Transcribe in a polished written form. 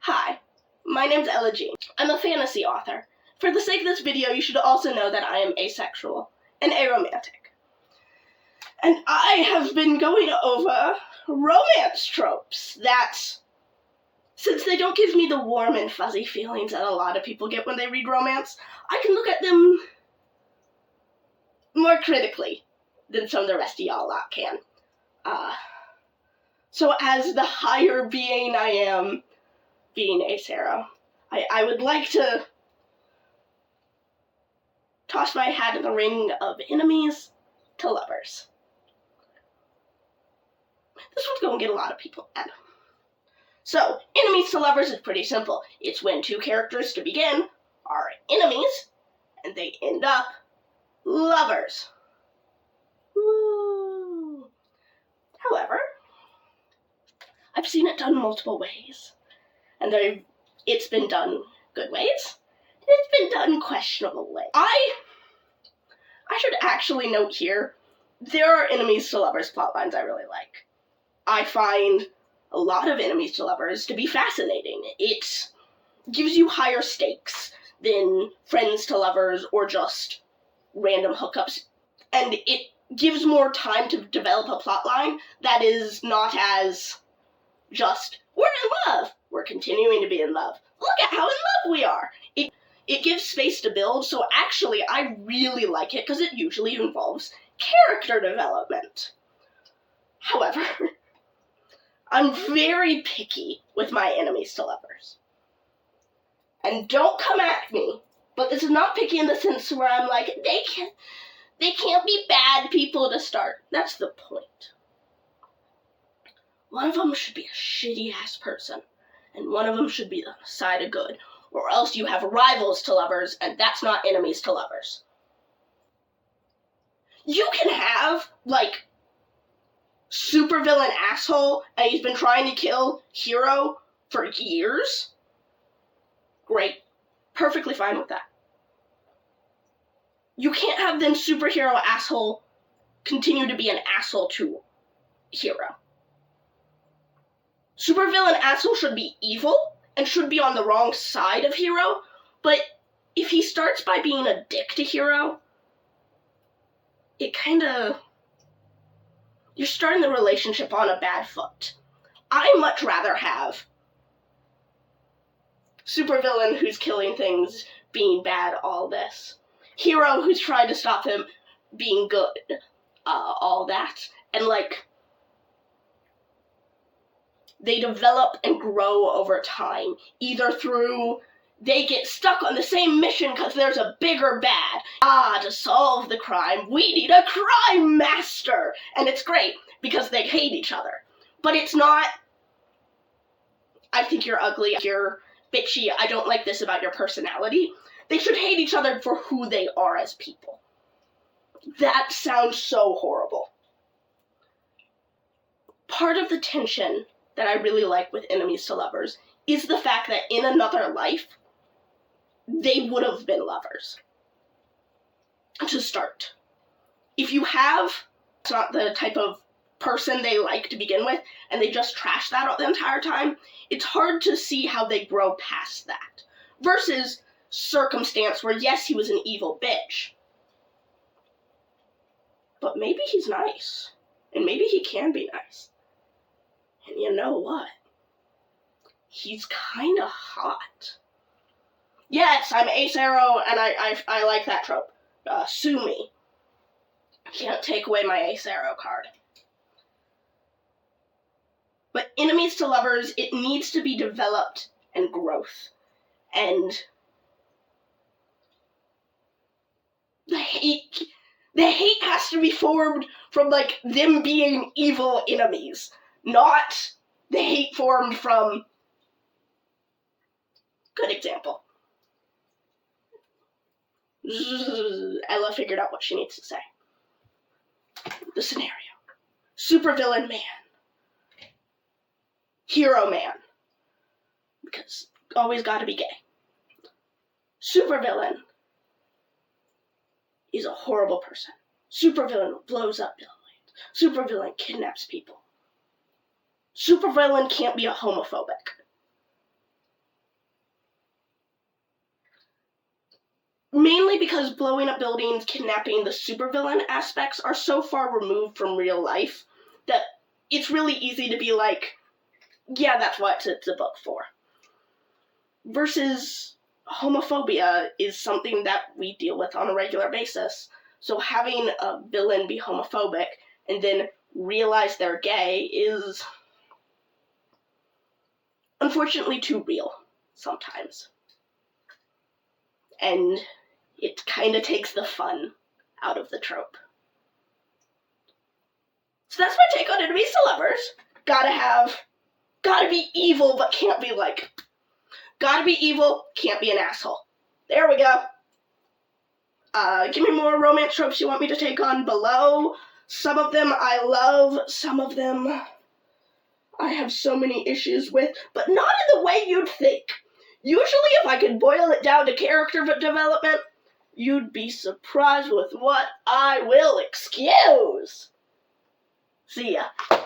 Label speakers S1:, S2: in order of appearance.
S1: Hi, my name's Ella Jean. I'm a fantasy author. For the sake of this video, you should also know that I am asexual and aromantic. And I have been going over romance tropes that, since they don't give me the warm and fuzzy feelings that a lot of people get when they read romance, I can look at them more critically than some of the rest of y'all lot can. So as the higher being I am, being asero, I would like to toss my hat in the ring of enemies to lovers. This one's going to get a lot of people mad. So, enemies to lovers is pretty simple. It's when two characters, to begin, are enemies, and they end up lovers. Woo. However, I've seen it done multiple ways, and it's been done good ways, and it's been done questionable ways. I should actually note here, there are enemies to lovers plotlines I really like. I find a lot of enemies to lovers to be fascinating. It gives you higher stakes than friends to lovers or just random hookups, and it gives more time to develop a plotline that is not as just, we're in love, we're continuing to be in love, look at how in love we are. It gives space to build, so actually I really like it because it usually involves character development. However, I'm very picky with my enemies to lovers. And don't come at me, but this is not picky in the sense where I'm like, they can't be bad people to start. That's the point. One of them should be a shitty-ass person, and one of them should be on the side of good, or else you have rivals to lovers, and that's not enemies to lovers. You can have, like, supervillain asshole, and he's been trying to kill hero for years. Great. Perfectly fine with that. You can't have then superhero asshole continue to be an asshole to hero. Supervillain asshole should be evil and should be on the wrong side of hero, but if he starts by being a dick to hero, it kinda... you're starting the relationship on a bad foot. I much rather have supervillain who's killing things, being bad, all this. Hero who's trying to stop him, being good, all that. And, like, they develop and grow over time, either through they get stuck on the same mission because there's a bigger bad. To solve the crime, we need a crime master! And it's great, because they hate each other. But it's not, I think you're ugly, you're bitchy, I don't like this about your personality. They should hate each other for who they are as people. That sounds so horrible. Part of the tension that I really like with enemies to lovers is the fact that in another life, they would have been lovers. To start. If you have, it's not the type of person they like to begin with, and they just trash that the entire time, it's hard to see how they grow past that. Versus circumstance where, yes, he was an evil bitch, but maybe he's nice, and maybe he can be nice. And you know what? He's kinda hot. Yes, I'm asero, and I like that trope. Sue me. Can't take away my asero card. But enemies to lovers, it needs to be developed and growth. And the hate has to be formed from, like, them being evil enemies. Not the hate formed from... Good example. Ella figured out what she needs to say. The scenario. Supervillain man. Hero man. Because always gotta be gay. Supervillain is a horrible person. Supervillain blows up buildings. Supervillain kidnaps people. Supervillain can't be a homophobic. mainly because blowing up buildings, kidnapping, the supervillain aspects are so far removed from real life that it's really easy to be like, yeah, that's what it's a book for. Versus homophobia is something that we deal with on a regular basis. So having a villain be homophobic and then realize they're gay is unfortunately too real sometimes. And it kind of takes the fun out of the trope. So that's my take on enemies to lovers. Gotta be evil, but can't be like, gotta be evil, can't be an asshole. There we go. Give me more romance tropes you want me to take on below. Some of them I love, some of them I have so many issues with, but not in the way you'd think. Usually if I could boil it down to character development, you'd be surprised with what I will excuse. See ya.